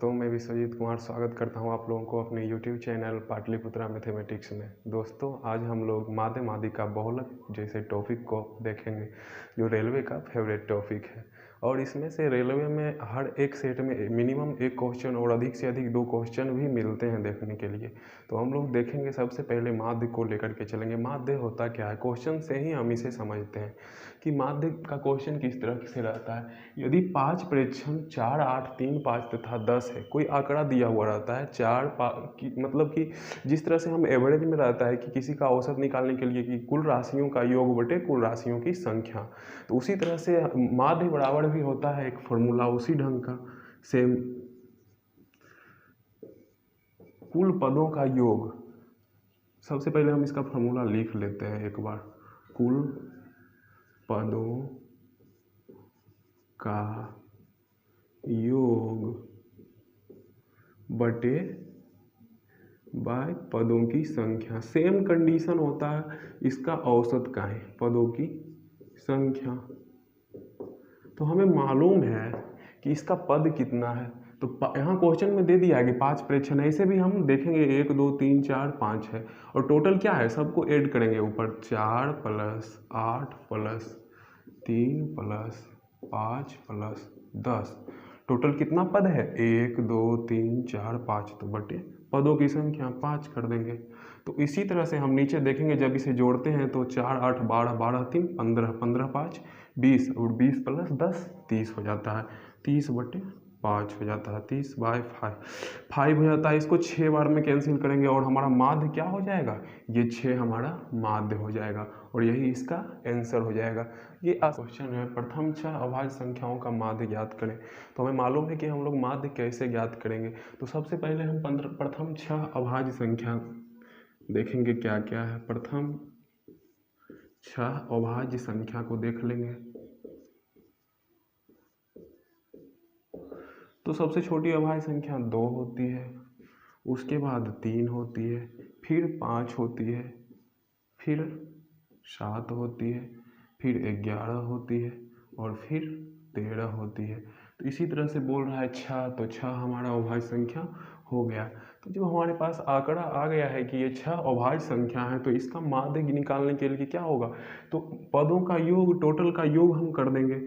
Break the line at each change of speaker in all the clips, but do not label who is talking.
दोस्तों, मैं विश्वजीत कुमार स्वागत करता हूं आप लोगों को अपने YouTube चैनल पाटलिपुत्रा मैथमेटिक्स में। दोस्तों, आज हम लोग माध्य माध्यिका बहुलक जैसे टॉपिक को देखेंगे जो रेलवे का फेवरेट टॉपिक है। और इसमें से रेलवे में हर एक सेट में मिनिमम एक क्वेश्चन और अधिक से अधिक 2 क्वेश्चन भी मिलते हैं देखने के लिए। तो हम लोग देखेंगे, सबसे पहले माध्य को लेकर के चलेंगे। माध्य होता क्या है? क्वेश्चन से ही हम इसे समझते हैं कि माध्य का क्वेश्चन किस तरह से रहता है। यदि 5 प्रेक्षण 4, 8, 3, 5 तथा 10 है, कोई आंकड़ा दिया हुआ रहता है 4 मतलब कि जिस तरह से हम एवरेज में रहता है कि किसी का औसत निकालने के लिए कि कुल राशियों का योग बटे कुल राशियों की संख्या, तो उसी तरह से माध्य बराबर भी होता है एक फॉर्मूला उसी ढंग का सेम, कुल पदों का योग। सबसे पहले हम इसका फॉर्मूला लिख लेते हैं एक बार। कुल पदों का योग बटे बाय पदों की संख्या। सेम कंडीशन होता है इसका औसत का है, पदों की संख्या। तो हमें मालूम है कि इसका पद कितना है, तो यहाँ क्वेश्चन में दे दिया है कि 5 प्रेक्षण है। इसे भी हम देखेंगे 1, 2, 3, 4, 5 है और टोटल क्या है, सबको ऐड करेंगे ऊपर 4 + 8 + 3 + 5 + 10। टोटल कितना पद है? 1, 2, 3, 4, 5। तो बटे पदों की संख्या 5 कर देंगे। तो इसी तरह से हम नीचे देखेंगे, जब इसे जोड़ते हैं तो 4, 8, 12, 12, 3, 15, 15, 5, 20 और 20 + 10 30 हो जाता है। 30/5 हो जाता है, 30/5 हो जाता है। इसको 6 बार में कैंसिल करेंगे और हमारा माध्य क्या हो जाएगा? ये 6 हमारा माध्य हो जाएगा और यही इसका आंसर हो जाएगा। ये क्वेश्चन है, प्रथम 6 अभाज्य संख्याओं का माध्य ज्ञात करें। तो हमें मालूम है कि हम लोग माध्य कैसे ज्ञात करेंगे। तो सबसे पहले हम प्रथम 6 अभाज्य संख्या देखेंगे क्या क्या है। प्रथम 6 अभाज्य संख्या को देख लेंगे। तो सबसे छोटी अभाज्य संख्या 2 होती है, उसके बाद 3 होती है, फिर 5 होती है, फिर 7 होती है, फिर 11 होती है और फिर 13 होती है। तो इसी तरह से बोल रहा है 6, तो 6 हमारा अभाज्य संख्या हो गया। तो जब हमारे पास आंकड़ा आ गया है कि ये 6 अभाज्य संख्या है, तो इसका माध्य निकालने के लिए क्या होगा? तो पदों का योग, टोटल का योग हम कर देंगे।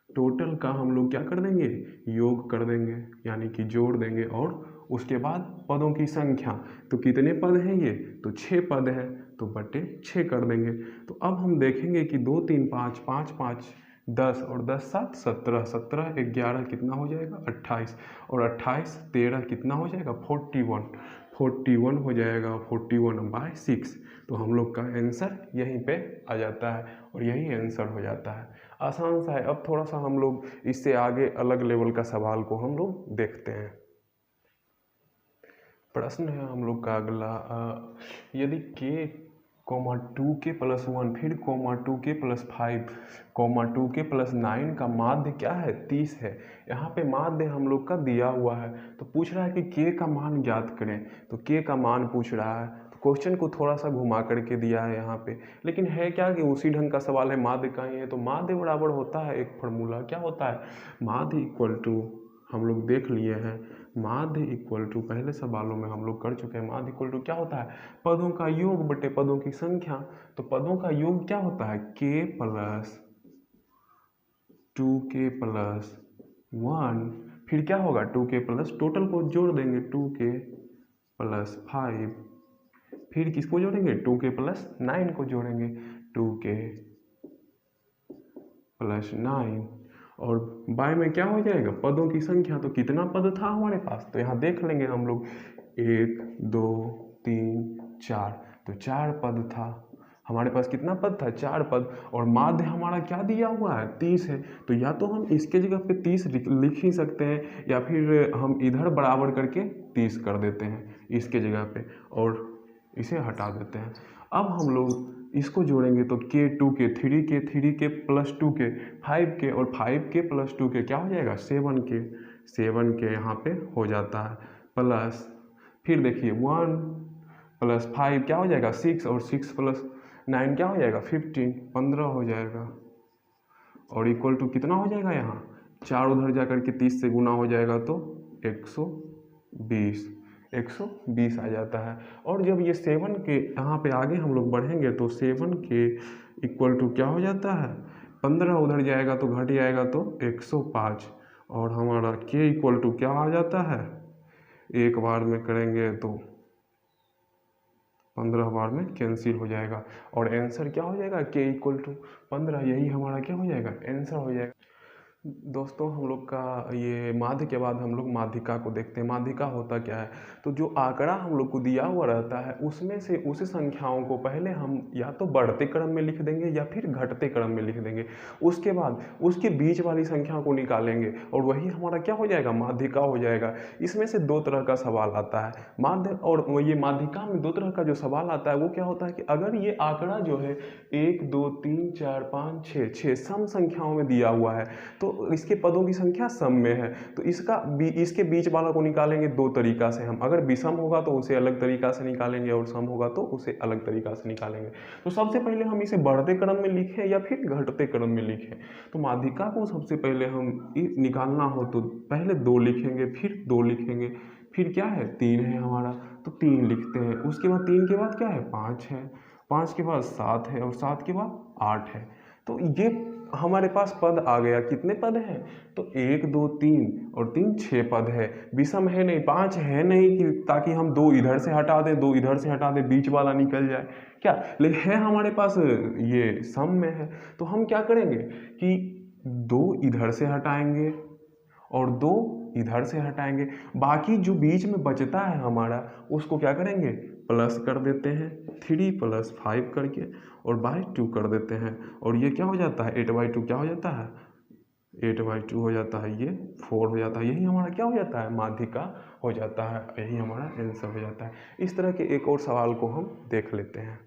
टोटल का हम लोग क्या कर देंगे? योग कर देंगे, यानी कि जोड़ देंगे। और उसके बाद पदों की संख्या, तो कितने पद हैं ये? तो 6 पद है, तो बटे 6 कर देंगे। तो अब हम देखेंगे कि 2, 3, 5, 5, 5, 10 और 10, 7, 17, 17, 11 कितना हो जाएगा? 28 और 28, 13 कितना हो जाएगा? 41 हो जाएगा, 41/6। तो हम लोग का आंसर यहीं पे आ जाता है और यही आंसर हो जाता है। आसान सा है। अब थोड़ा सा हम लोग इससे आगे अलग लेवल का सवाल को हम लोग देखते हैं। प्रश्न है हम लोग का अगला, यदि k, 2k + 1 फिर 2k + 5, 2k + 9 का माध्य क्या है? 30 है। यहाँ पे माध्य हम लोग का दिया हुआ है, तो पूछ रहा है कि k का मान ज्ञात करें। तो k का मान पूछ रहा है, तो क्वेश्चन को थोड़ा सा घुमा करके दिया है यहाँ पे, लेकिन है क्या कि उसी ढंग का सवाल है, माध्य का ही है। तो माध्य बराबर होता है एक फॉर्मूला, क्या होता है? माध्य इक्वल टू, हम लोग देख लिए हैं, माध्य इक्वल टू पहले सवालों में हम लोग कर चुके हैं। माध्य इक्वल टू क्या होता है? पदों का योग बटे पदों की संख्या। तो पदों का योग क्या होता है? k + 2k + 1, फिर क्या होगा? 2k प्लस, टोटल को जोड़ देंगे 2k + 5, फिर किसको जोड़ेंगे? 2k + 9 को जोड़ेंगे, 2k + 9 और बाय में क्या हो जाएगा? पदों की संख्या। तो कितना पद था हमारे पास? तो यहाँ देख लेंगे हम लोग, 1, 2, 3, 4, तो 4 पद था हमारे पास। कितना पद था? 4 पद। और माध्य हमारा क्या दिया हुआ है? 30 है। तो या तो हम इसके जगह पे 30 लिख ही सकते हैं, या फिर हम इधर बराबर करके 30 कर देते हैं इसके जगह पे और इसे हटा देते हैं। अब हम लोग इसको जोड़ेंगे तो k, 2k, 3k, 3k + 2k, 5k और 5k + 2k क्या हो जाएगा? 7k यहाँ पे हो जाता है। प्लस फिर देखिए 1 + 5 क्या हो जाएगा? 6 और 6 + 9 क्या हो जाएगा? 15 हो जाएगा। और इक्वल टू कितना हो जाएगा? यहाँ 4 उधर जा कर के 30 से गुना हो जाएगा तो 120 आ जाता है। और जब ये 7 के यहाँ पे आगे हम लोग बढ़ेंगे तो 7 के इक्वल टू क्या हो जाता है, 15 उधर जाएगा तो घट जाएगा तो 105, और हमारा के इक्वल टू क्या आ जाता है, एक बार में करेंगे तो 15 बार में कैंसिल हो जाएगा, और आंसर क्या हो जाएगा, के इक्वल टू 15। यही हमारा क्या हो जाएगा, आंसर हो जाएगा। दोस्तों हम लोग का ये माध्य के बाद हम लोग माध्यिका को देखते हैं। माध्यिका होता क्या है, तो जो आंकड़ा हम लोग को दिया हुआ रहता है उसमें से उसी संख्याओं को पहले हम या तो बढ़ते क्रम में लिख देंगे या फिर घटते क्रम में लिख देंगे, उसके बाद उसके बीच वाली संख्या को निकालेंगे और वही हमारा क्या हो जाएगा, माध्यिका हो जाएगा। इसमें से दो तरह का सवाल आता है माध्य, और ये माध्यिका में दो तरह का जो सवाल आता है वो क्या होता है कि अगर ये आंकड़ा जो है 1 2 3 4 5 6 सम संख्याओं में दिया हुआ है तो इसके पदों की संख्या सम में है, तो इसके बीच वाला को निकालेंगे दो तरीका से हम। अगर विषम होगा तो उसे अलग तरीका से निकालेंगे और सम होगा तो उसे अलग तरीका से निकालेंगे। तो सबसे पहले हम इसे बढ़ते क्रम में लिखें या फिर घटते क्रम में लिखें। तो माध्यिका को सबसे पहले हम निकालना हो तो पहले 2 लिखेंगे, फिर 2 लिखेंगे, फिर क्या है 3 है हमारा तो 3 लिखते हैं। उसके बाद 3 के बाद क्या है 5 है, 5 के बाद 7 है और 7 के बाद 8 है। तो ये हमारे पास पद आ गया। कितने पद हैं, तो 1 2 3 और 3 6 पद है। विषम है नहीं, 5 है नहीं कि ताकि हम 2 इधर से हटा दें 2 इधर से हटा दें बीच वाला निकल जाए क्या, लेकिन है हमारे पास ये सम में है। तो हम क्या करेंगे कि 2 इधर से हटाएंगे और 2 इधर से हटाएंगे, बाकी जो बीच में बचता है हमारा उसको क्या करेंगे प्लस कर देते हैं 3 + 5 करके और बाय 2 कर देते हैं, और ये क्या हो जाता है 8/2 क्या हो जाता है 8/2 हो जाता है, ये 4 हो जाता है। यही हमारा क्या हो जाता है माध्यिका हो जाता है, यही हमारा आंसर हो जाता है। इस तरह के एक और सवाल को हम देख लेते हैं।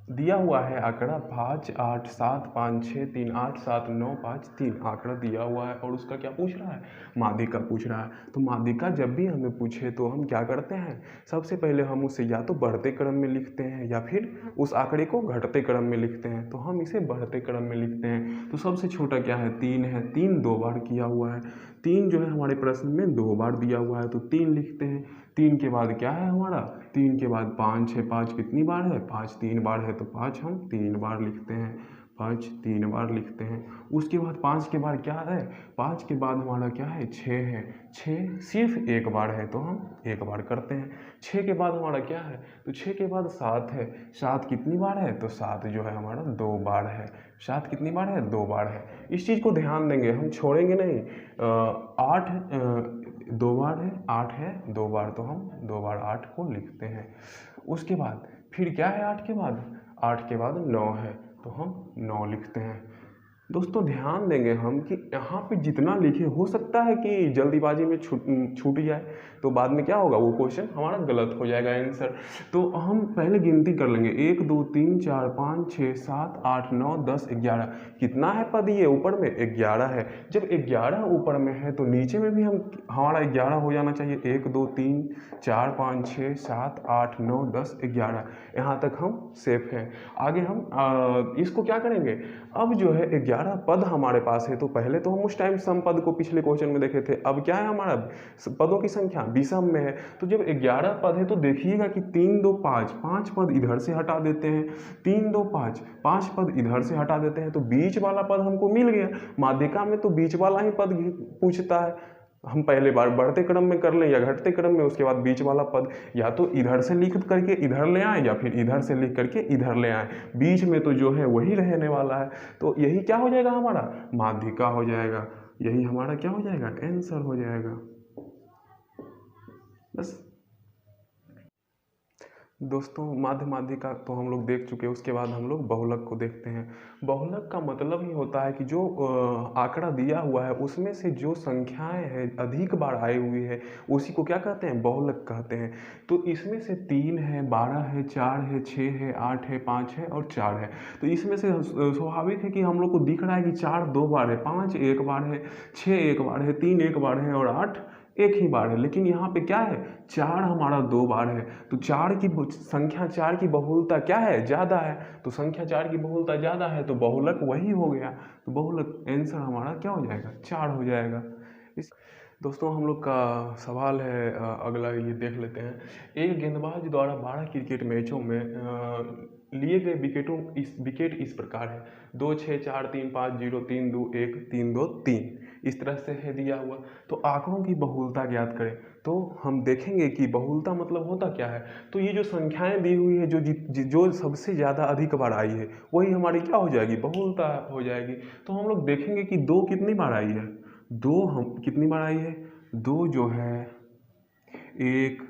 दिया हुआ है आंकड़ा 5 8 7 5 6 3 8 7 9 5 3 आंकड़ा दिया हुआ है और उसका क्या पूछ रहा है, माध्यिका पूछ रहा है। तो माध्यिका जब भी हमें पूछे तो हम क्या करते हैं, सबसे पहले हम उसे या तो बढ़ते क्रम में लिखते हैं या फिर उस आंकड़े को घटते क्रम में लिखते हैं। तो हम इसे बढ़ते क्रम में लिखते हैं। तो सबसे छोटा क्या है 3 है, 3 2 बार किया हुआ है, 3 जो है हमारे प्रश्न में 2 बार दिया हुआ है तो 3 लिखते हैं। 3 के बाद क्या है हमारा, 3 के बाद 5 है, 5 कितनी बार है 5 3 बार है तो 5 हम 3 बार लिखते हैं, 5 3 बार लिखते हैं। उसके बाद 5 के बाद क्या है, 5 के बाद हमारा क्या है 6 है, 6 सिर्फ एक बार है तो हम एक बार करते हैं। 6 के बाद हमारा क्या है, तो 6 के बाद 7 है, 7 कितनी बार है तो 7 जो है हमारा 2 बार है, 7 कितनी बार है 2 बार है। इस चीज़ को ध्यान देंगे, हम छोड़ेंगे नहीं। 8 2 बार है, 8 है 2 बार तो हम 2 बार 8 को लिखते हैं। उसके बाद फिर क्या है 8 के बाद, 8 के बाद 9 है तो हम 9 लिखते हैं। दोस्तों ध्यान देंगे हम कि यहाँ पे जितना लिखे, हो सकता है कि जल्दीबाजी में छूट जाए तो बाद में क्या होगा वो क्वेश्चन हमारा गलत हो जाएगा आंसर। तो हम पहले गिनती कर लेंगे 1 2 3 4 5 6 7 8 9 10 11। कितना है पद ये ऊपर में 11 है। जब 11 ऊपर में है तो नीचे में भी हमारा 11 हो जाना चाहिए। 1 2 3 4 5 6 7 8 9 10 11, यहाँ तक हम सेफ हैं। आगे हम इसको क्या करेंगे, अब जो है 11 पद हमारे पास है तो पहले तो हम उस टाइम सम पद को पिछले क्वेश्चन में देखे थे, अब क्या है हमारा पदों की संख्या विषम में है। तो जब 11 पद है तो देखिएगा कि 3 2 5 5 पद इधर से हटा देते हैं, 3 2 5 5 पद इधर से हटा देते हैं तो बीच वाला पद हमको मिल गया। माध्यिका में तो बीच वाला ही पद पूछता है, हम पहले बार बढ़ते क्रम में कर लें या घटते क्रम में, उसके बाद बीच वाला पद या तो इधर से लिख करके इधर ले आए या फिर इधर से लिख करके इधर ले आए, बीच में तो जो है वही रहने वाला है। तो यही क्या हो जाएगा हमारा माध्यिका हो जाएगा, यही हमारा क्या हो जाएगा आंसर हो जाएगा। बस दोस्तों माध्यिका तो हम लोग देख चुके हैं। उसके बाद हम लोग बहुलक को देखते हैं। बहुलक का मतलब ही होता है कि जो आंकड़ा दिया हुआ है उसमें से जो संख्याएं हैं अधिक बार आई हुई है उसी को क्या कहते हैं बहुलक कहते हैं। तो इसमें से 3 है, 12 है, 4 है, 6 है, 8 है, 5 है और 4 है। तो इसमें से स्वाभाविक है कि हम लोग को दिख रहा है कि 4 2 बार है, 5 1 बार है, 6 1 बार है, 3 1 बार है और 8 एक ही बार है, लेकिन यहाँ पे क्या है, 4 हमारा 2 बार है। तो संख्या 4 की बहुलता क्या है, ज़्यादा है। तो संख्या 4 की बहुलता ज़्यादा है तो बहुलक वही हो गया। तो बहुलक आंसर हमारा क्या हो जाएगा, 4 हो जाएगा। दोस्तों हम लोग का सवाल है अगला, ये देख लेते हैं। एक गेंदबाज द्वारा 12 क्रिकेट मैचों में लिए गए विकेट इस प्रकार है, 2 6 4 3 5 0 3 2 1 3 2 3, इस तरह से है दिया हुआ। तो आंकड़ों की बहुलता ज्ञात करें। तो हम देखेंगे कि बहुलता मतलब होता क्या है। तो ये जो संख्याएं दी हुई है, जो सबसे ज़्यादा अधिक बार आई है वही हमारी क्या हो जाएगी, बहुलता हो जाएगी। तो हम लोग देखेंगे कि 2 कितनी बार आई है, 2 हम कितनी बार आई है, 2 जो है 1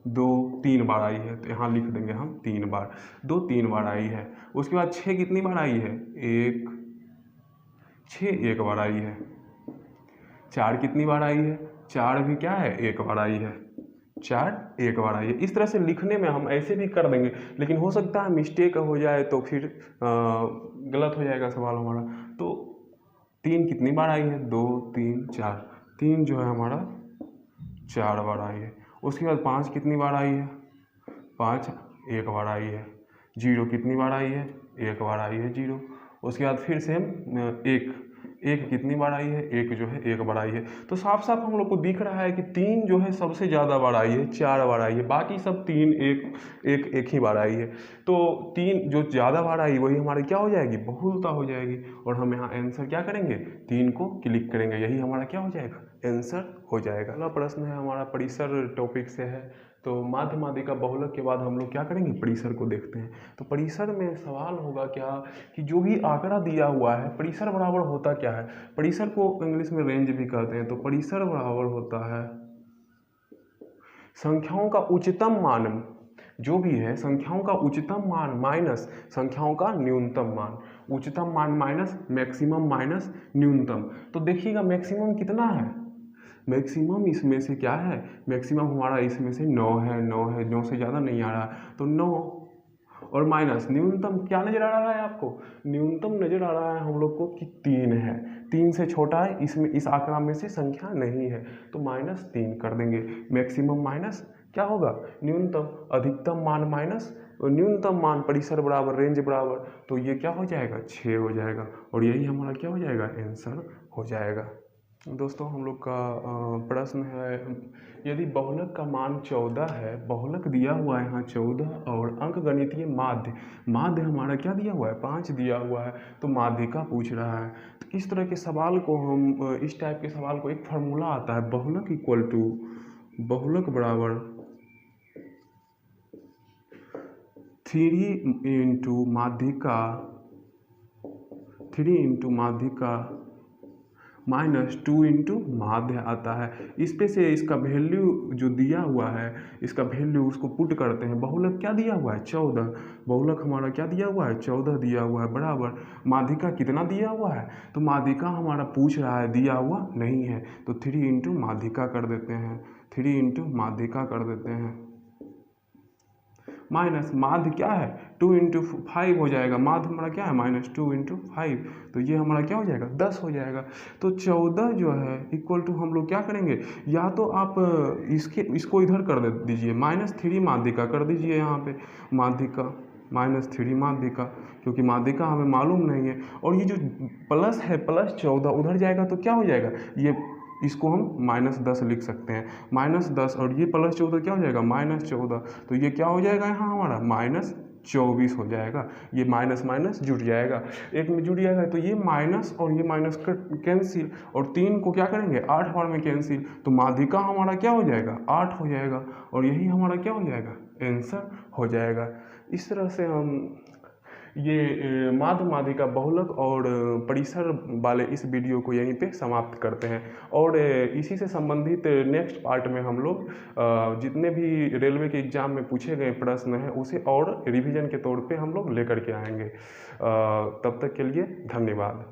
2 3 बार आई है। तो यहाँ लिख देंगे हम 3 बार, 2 3 बार आई है। उसके बाद 6 कितनी बार आई है, 6 एक बार आई है। 4 कितनी बार आई है, 4 भी क्या है, एक बार आई है। 4 एक बार आई है। इस तरह से लिखने में हम ऐसे भी कर देंगे, लेकिन हो सकता है मिस्टेक हो जाए तो फिर गलत हो जाएगा सवाल हमारा। तो 3 कितनी बार आई है, 2 3 4, 3 जो है हमारा 4 बार आई है। उसके बाद 5 कितनी बार आई है, 5 एक बार आई है। 0 कितनी बार आई है, एक बार आई है 0। उसके बाद फिर से हम 1 कितनी बार आई है, 1 जो है एक बार आई है। तो साफ साफ हम लोग को दिख रहा है कि 3 जो है सबसे ज़्यादा बार आई है, 4 बार आई है। बाकी सब 3 एक ही बार आई है। तो 3 जो ज़्यादा बार आई वही हमारी क्या हो जाएगी, बहुलता हो जाएगी। और हम यहाँ आंसर क्या करेंगे, 3 को क्लिक करेंगे, यही हमारा क्या हो जाएगा, आंसर हो जाएगा। अगला प्रश्न है हमारा परिसर टॉपिक से है। तो माध्य माध्यिका बहुलक के बाद हम लोग क्या करेंगे, परिसर को देखते हैं। तो परिसर में सवाल होगा क्या कि जो भी आंकड़ा दिया हुआ है, परिसर बराबर होता क्या है। परिसर को इंग्लिश में रेंज भी कहते हैं। तो परिसर बराबर होता है संख्याओं का उच्चतम मान, जो भी है संख्याओं का उच्चतम मान माइनस संख्याओं का न्यूनतम मान। उच्चतम मान माइनस मैक्सिमम माइनस न्यूनतम। तो देखिएगा मैक्सिमम कितना है, मैक्सिमम इसमें से क्या है, मैक्सिमम हमारा इसमें से 9 है, 9 से ज़्यादा नहीं आ रहा। तो 9 और माइनस न्यूनतम क्या नज़र आ रहा है आपको, न्यूनतम नज़र आ रहा है हम लोग को कि 3 है। 3 से छोटा है, इसमें इस आंकड़ा में से संख्या नहीं है। तो -3 कर देंगे। मैक्सिमम माइनस क्या होगा, न्यूनतम। अधिकतम मान माइनस न्यूनतम मान, परिसर बराबर रेंज बराबर। तो ये क्या हो जाएगा, 6 हो जाएगा। और यही हमारा क्या हो जाएगा, आंसर हो जाएगा। दोस्तों हम लोग का प्रश्न है, यदि बहुलक का मान 14 है, बहुलक दिया हुआ है यहाँ 14 और अंकगणितीय माध्य हमारा क्या दिया हुआ है, 5 दिया हुआ है। तो माध्यिका पूछ रहा है। तो इस तरह के सवाल को हम, इस टाइप के सवाल को एक फार्मूला आता है, बहुलक इक्वल टू, बहुलक बराबर 3 इंटू माध्यिका -2 इंटू माध्य आता है। इस पे से इसका वैल्यू जो दिया हुआ है, इसका वैल्यू उसको पुट करते हैं। बहुलक क्या दिया हुआ है, 14। बहुलक हमारा क्या दिया हुआ है, 14 दिया हुआ है, बराबर माध्यिका कितना दिया हुआ है। तो माध्यिका हमारा पूछ रहा है, दिया हुआ नहीं है। तो 3 इंटू माध्यिका कर देते हैं, 3 इंटू माध्यिका कर देते हैं। माइनस माध्य क्या है, 2 इंटू 5 हो जाएगा। माध्य हमारा क्या है, -2 इंटू 5। तो ये हमारा क्या हो जाएगा, 10 हो जाएगा। तो 14 जो है इक्वल टू हम लोग क्या करेंगे, या तो आप इसको इधर कर दीजिए, -3 माध्यिका कर दीजिए यहाँ पे, माध्यिका -3 माध्यिका, क्योंकि माध्यिका हमें मालूम नहीं है। और ये जो प्लस है, +14 उधर जाएगा तो क्या हो जाएगा, ये इसको हम -10 लिख सकते हैं। -10 और ये +14 क्या हो जाएगा, -14। तो ये क्या हो जाएगा यहाँ हमारा, -24 हो जाएगा। ये माइनस माइनस जुड़ जाएगा, एक में जुड़ जाएगा। तो ये माइनस और ये माइनस कैंसिल, और 3 को क्या करेंगे, 8 बार में कैंसिल। तो माध्यिका हमारा क्या हो जाएगा, 8 हो जाएगा। और यही हमारा क्या हो जाएगा, आंसर हो जाएगा। इस तरह से हम ये माध्य माध्यिका बहुलक और परिसर वाले इस वीडियो को यहीं पे समाप्त करते हैं। और इसी से संबंधित नेक्स्ट पार्ट में हम लोग जितने भी रेलवे के एग्ज़ाम में पूछे गए प्रश्न हैं उसे और रिवीजन के तौर पे हम लोग लेकर के आएंगे। तब तक के लिए धन्यवाद।